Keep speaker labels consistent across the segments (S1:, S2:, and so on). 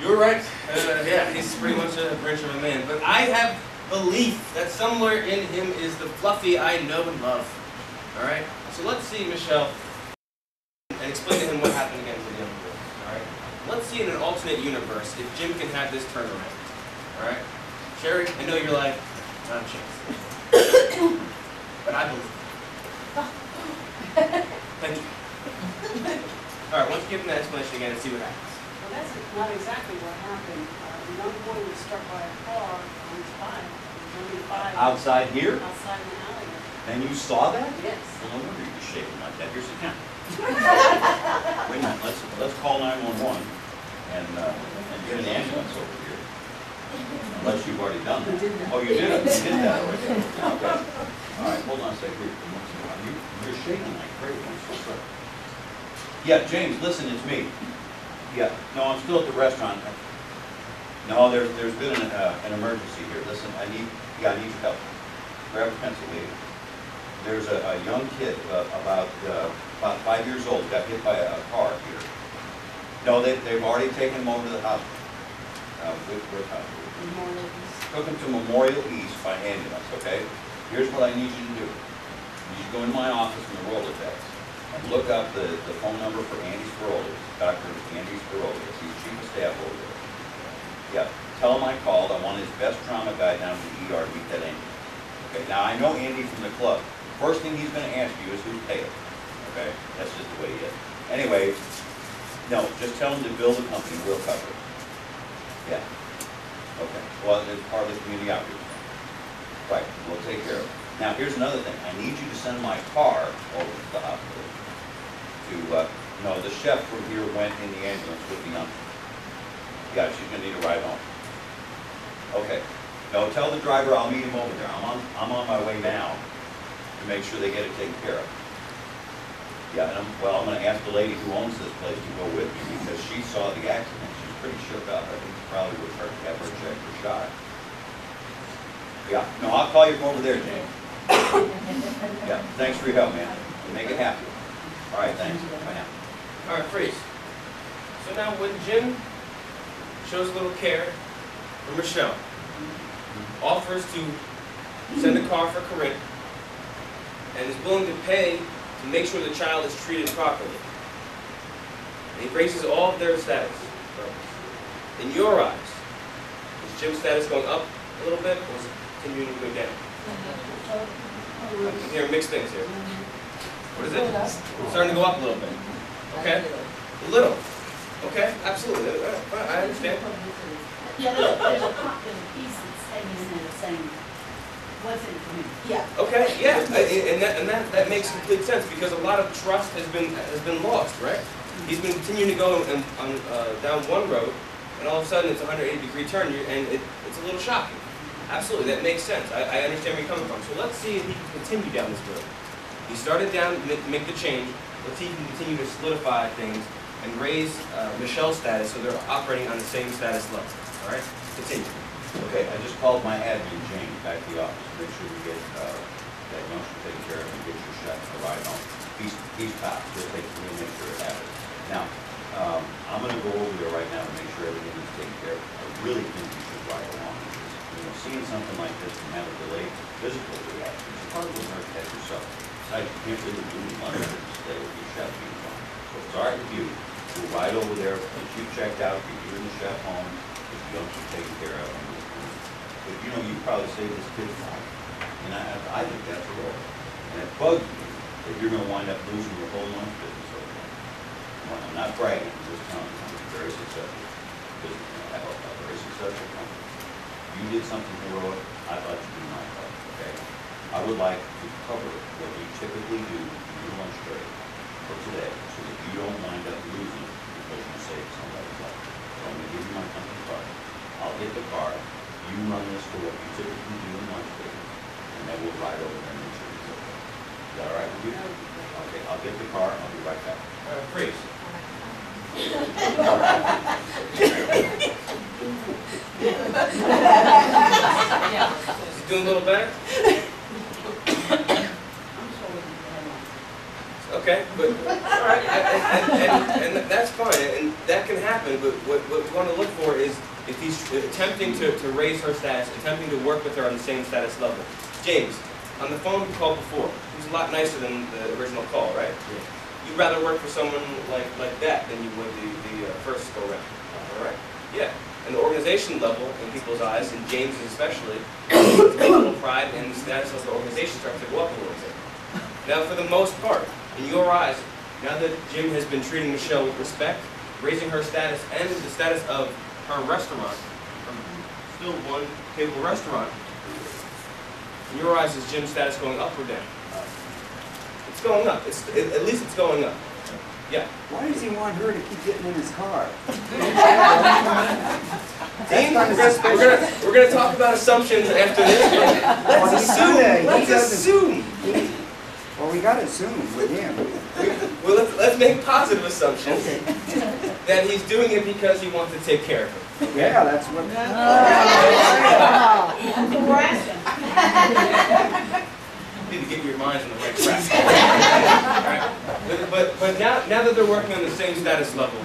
S1: You were right. Yeah, he's pretty much a branch of a man. But I have belief that somewhere in him is the Fluffy I know and love. All right? So let's see Michelle and explain to him what happened again to the young boy. All right? Let's see in an alternate universe if Jim can have this turnaround. All right? Sherry, I know you're like, not a chance. But I believe. Thank you. All right, why don't you give him that explanation again and see what happens.
S2: Well, that's not exactly what happened. The young boy was struck by a car on his bike. He was only 5.
S3: Outside here?
S2: Outside in the alley.
S3: And you saw that?
S2: Yes.
S3: Well, no wonder you're shaking like that. Here's the camera. Wait a minute. Let's call 911 and get an ambulance over here. Unless you've already done that. Oh, you did it. You did that already. Okay. All right. Hold on a second. You're shaking like crazy. I'm so sorry. Yeah, James. Listen, it's me. Yeah. No, I'm still at the restaurant. No, there's been an emergency here. Listen, I need your help. Grab a pencil, will you? There's a young kid about 5 years old got hit by a car here. No, they've already taken him over to the hospital. Which hospital?
S2: Memorial East.
S3: Took him to Memorial East by ambulance. Okay. Here's what I need you to do. You need to go in my office in the Rolodex and look up the phone number for Andy Sparolius, Dr. Andy Sparolius. He's chief of staff over there. Yeah. Tell him I called. I want his best trauma guy down to the ER to meet that ambulance. Okay. Now I know Andy from the club. First thing he's going to ask you is who's paid it. Okay. That's just the way he is. Anyway, no, just tell him to bill the company. We'll cover it. Yeah. Okay. Well, it's part of the community outreach. Right. We'll take care of it. Now, here's another thing. I need you to send my car over to the hospital. No, the chef from here went in the ambulance with the young. Yeah, she's going to need a ride home. Okay. No, tell the driver I'll meet him over there. I'm on my way now to make sure they get it taken care of. Yeah, and I'm going to ask the lady who owns this place to go with me because she saw the accident. She's pretty shook up. I think it probably would hurt to have her checked or shot. Yeah, no, I'll call you from over there, James. Yeah, thanks for your help, man. Make it happen. All right, thanks. Bye now.
S1: All right, freeze. So now when Jim shows a little care for Michelle, offers to send a car for Corinne, and is willing to pay to make sure the child is treated properly, and he raises all of their status. In your eyes, is Jim's status going up a little bit, or is it continuing to go down? I'm hearing mixed things here. What is it? It's starting to go up a little bit. Okay? A little. Okay? Absolutely. I understand.
S4: Yeah, there's a piece that's hanging in the same. What's it for me? Yeah.
S1: Okay, yeah, and that makes complete sense because a lot of trust has been lost, right? He's been continuing to go down one road, and all of a sudden it's a 180-degree turn, and it's a little shocking. Absolutely, that makes sense. I understand where you're coming from. So let's see if he can continue down this road. He started down to make the change. Let's see if he can continue to solidify things and raise Michelle's status so they're operating on the same status level. All right? Continue.
S3: Okay, I just called my admin, James, back to the office to make sure we get that youngster taken care of and get your shot to ride home. He's top. We'll make sure it happens. Now, I'm going to go over there right now to make sure everything is taken care of. I really think you should ride along. Seeing something like this can have a delayed physical reaction. It's hard to learn that yourself. Besides, you can't really do much to stay with your chef uniform. So if it's all right with you, we'll ride over there, get you checked out, get you and the chef home, get the youngster taken care of. But you know, you probably save this kid's life. And I think that's a role. And it bugs me that you're going to wind up losing your whole lunch business over there. Well, I'm not bragging, I'm just telling you, I'm a very successful businessman. I have a very successful company. You did something heroic, I'd like to do my part, okay? I would like to cover what you typically do in your lunch break for today so that you don't wind up losing because you saved somebody's life. So I'm going to give you my company card. I'll get the car. You run this for what you typically do in lunch break, and then we'll ride over there and make sure it's okay. Is that all right with you? Okay, I'll get the car. I'll be right back.
S1: Freeze. Is he doing a little better? Okay, but all right, and that's fine, and that can happen. But what what you want to look for is if he's attempting to raise her status, attempting to work with her on the same status level. James, on the phone we called before, he was a lot nicer than the original call, right? Yeah. You'd rather work for someone like that than you would the first go round, all right? Yeah. And the organization level in people's eyes, and James's especially, to make a little pride, and the status of the organization starts to go up a little bit. Now, for the most part, in your eyes, now that Jim has been treating Michelle with respect, raising her status and the status of her restaurant, from still one table restaurant, in your eyes, is Jim's status going up or down? It's going up. At least it's going up. Yeah.
S5: Why does he want her to keep getting in his car?
S1: Dean, we're gonna talk about assumptions after this. Let's assume. Let's assume.
S5: Well, we gotta assume with him.
S1: Well, let's make positive assumptions
S5: Okay.
S1: that he's doing it because he wants to take care of her.
S5: Yeah, that's what.
S1: You need to get your minds on the right track. Right? But now that they're working on the same status level,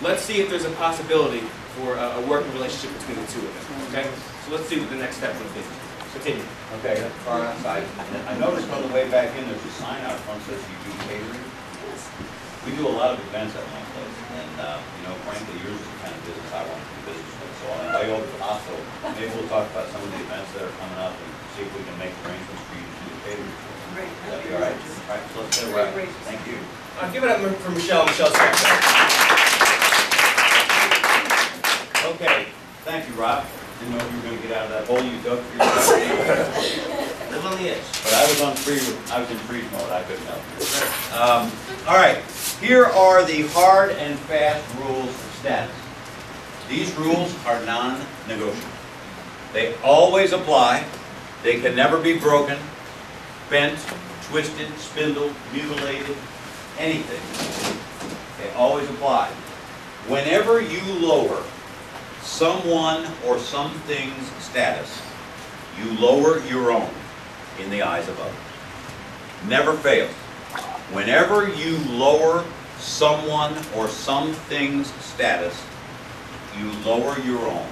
S1: let's see if there's a possibility for a working relationship between the two of them. Okay? So let's see what the next step would be. Continue.
S3: Okay, car outside. I noticed on the way back in, there's a sign out front that says you do catering. We do a lot of events at my place, and you know, frankly, yours is the kind of business I want to do business with. So on the way over to the hospital, maybe we'll talk about some of the events that are coming up and see if we can make arrangements for you to do the catering.
S2: Great.
S3: That'd be all right. All right, so let's get it right. Thank you.
S1: Give it up for Michelle. Michelle's back there.
S3: Okay, thank you, Rob. Didn't know if you were going to get out of that hole you dug for yourself.
S1: Live on the edge.
S3: But I was in freeze mode. I couldn't help you. All right. Here are the hard and fast rules of status. These rules are non-negotiable. They always apply. They can never be broken, bent, twisted, spindled, mutilated, anything. They always apply. Whenever you lower someone or something's status, you lower your own in the eyes of others. Never fails. Whenever you lower someone or something's status, you lower your own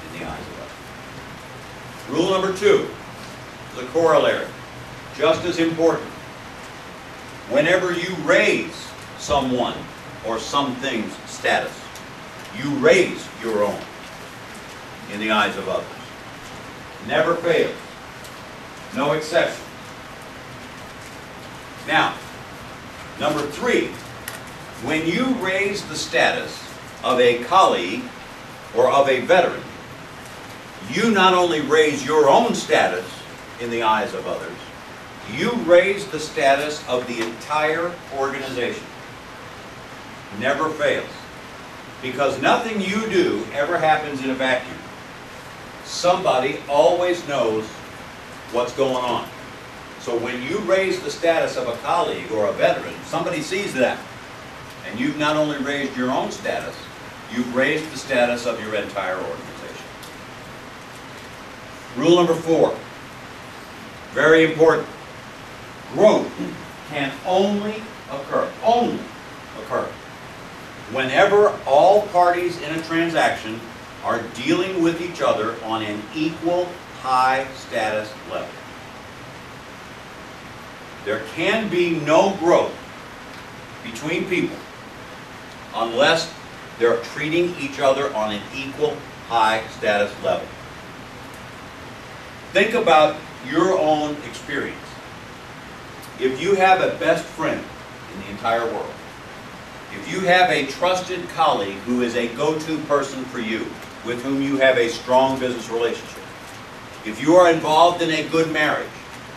S3: in the eyes of others. Rule number 2 is a corollary, just as important. Whenever you raise someone or something's status, you raise your own in the eyes of others. Never fails. No exception. Now, number 3, when you raise the status of a colleague or of a veteran, you not only raise your own status in the eyes of others, you raise the status of the entire organization. Never fails. Because nothing you do ever happens in a vacuum. Somebody always knows what's going on. So when you raise the status of a colleague or a veteran, somebody sees that. And you've not only raised your own status, you've raised the status of your entire organization. Rule number 4, very important. Growth can only occur whenever all parties in a transaction are dealing with each other on an equal high status level. There can be no growth between people unless they're treating each other on an equal high status level. Think about your own experience. If you have a best friend in the entire world, if you have a trusted colleague who is a go-to person for you, with whom you have a strong business relationship, if you are involved in a good marriage,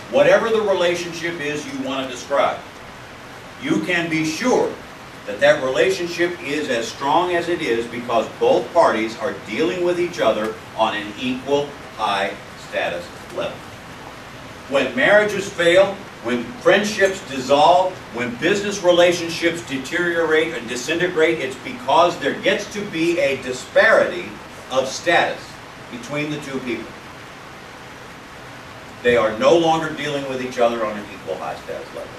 S3: whatever the relationship is you want to describe, you can be sure that that relationship is as strong as it is because both parties are dealing with each other on an equal high status level. When marriages fail, when friendships dissolve, when business relationships deteriorate and disintegrate, it's because there gets to be a disparity of status between the two people. They are no longer dealing with each other on an equal high status level.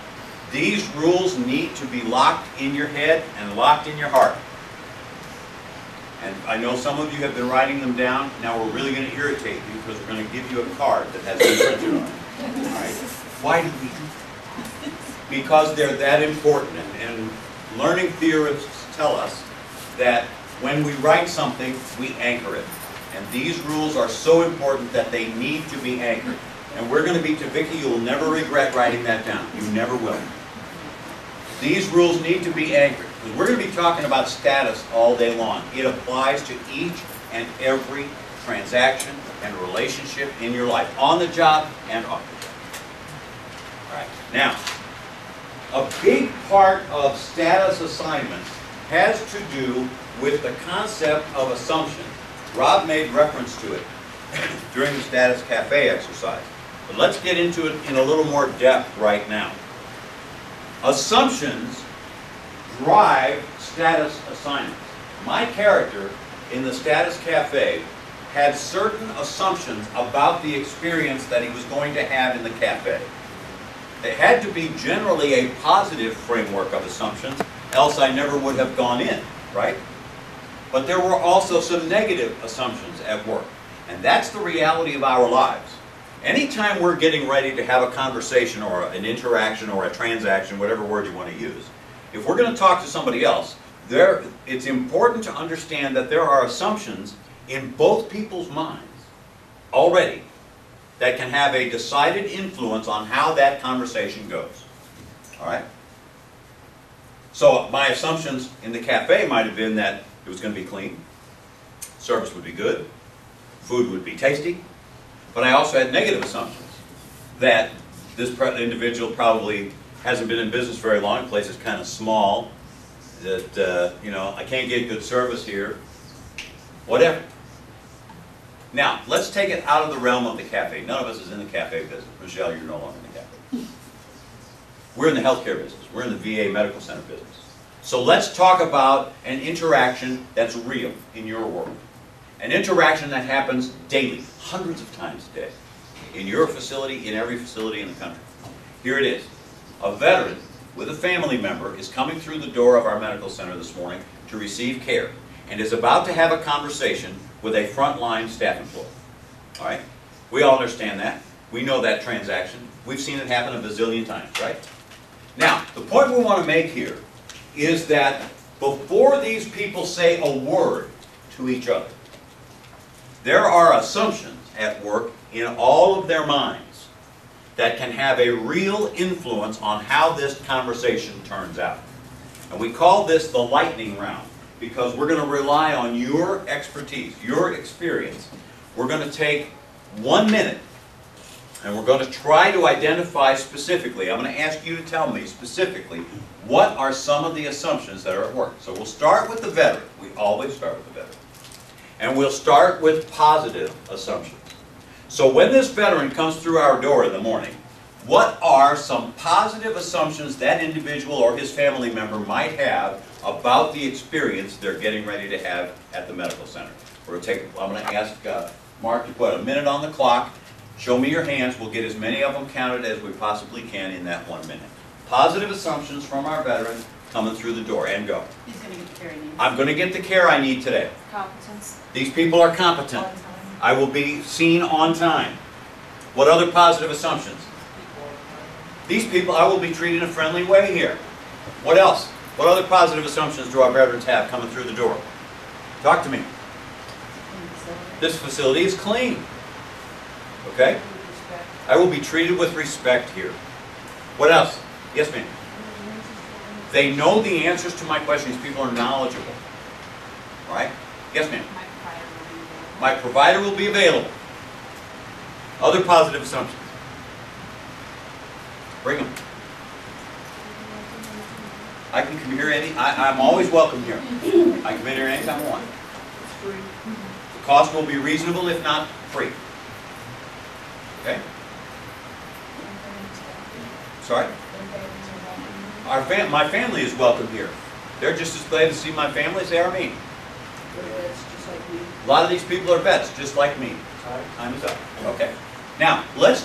S3: These rules need to be locked in your head and locked in your heart. And I know some of you have been writing them down. Now we're really going to irritate you because we're going to give you a card that has them printed on it. All right? Why do we do that? Because they're that important. And learning theorists tell us that when we write something, we anchor it. And these rules are so important that they need to be anchored. And we're going to be to Vicki, you will never regret writing that down. You never will. These rules need to be anchored. Because we're going to be talking about status all day long. It applies to each and every transaction and relationship in your life, on the job and off the job. All right. Now, a big part of status assignments has to do with the concept of assumption. Rob made reference to it during the Status Cafe exercise. But let's get into it in a little more depth right now. Assumptions drive status assignments. My character in the Status Cafe had certain assumptions about the experience that he was going to have in the cafe. It had to be generally a positive framework of assumptions, else I never would have gone in, right? But there were also some negative assumptions at work. And that's the reality of our lives. Anytime we're getting ready to have a conversation or an interaction or a transaction, whatever word you want to use, if we're going to talk to somebody else, it's important to understand that there are assumptions in both people's minds already that can have a decided influence on how that conversation goes. All right? So my assumptions in the cafe might have been that it was going to be clean, service would be good, food would be tasty, but I also had negative assumptions that this individual probably hasn't been in business very long, the place is kind of small, that I can't get good service here, whatever. Now, let's take it out of the realm of the cafe. None of us is in the cafe business. Michelle, you're no longer in the cafe. We're in the healthcare business. We're in the VA medical center business. So let's talk about an interaction that's real in your world. An interaction that happens daily, hundreds of times a day, in your facility, in every facility in the country. Here it is. A veteran with a family member is coming through the door of our medical center this morning to receive care and is about to have a conversation with a frontline staff employee. All right? We all understand that. We know that transaction. We've seen it happen a bazillion times, right? Now, the point we want to make here is that before these people say a word to each other, there are assumptions at work in all of their minds that can have a real influence on how this conversation turns out. And we call this the lightning round because we're going to rely on your expertise, your experience. We're going to take 1 minute and we're going to try to identify specifically, I'm going to ask you to tell me specifically, what are some of the assumptions that are at work. So we'll start with the veteran. We always start with the veteran. And we'll start with positive assumptions. So when this veteran comes through our door in the morning, what are some positive assumptions that individual or his family member might have about the experience they're getting ready to have at the medical center? I'm going to ask Mark to put a minute on the clock. Show me your hands. We'll get as many of them counted as we possibly can in that 1 minute. Positive assumptions from our veteran coming through the door. And go.
S4: He's going to get the care he needs.
S3: I'm going to get the care I need today.
S2: Competence.
S3: These people are competent. I will be seen on time. What other positive assumptions? These people, I will be treated in a friendly way here. What else? What other positive assumptions do our veterans have coming through the door? Talk to me. This facility is clean. Okay? I will be treated with respect here. What else? Yes, ma'am. They know the answers to my questions. People are knowledgeable. Right? Yes, ma'am. My provider will be available. Other positive assumptions. Bring them. I can come here I'm always welcome here. I can come in here anytime I want. The cost will be reasonable, if not free. Okay? Sorry? My family is welcome here. They're just as glad to see my family as they are me. A lot of these people are vets, just like me. Time is up. Okay. Now, let's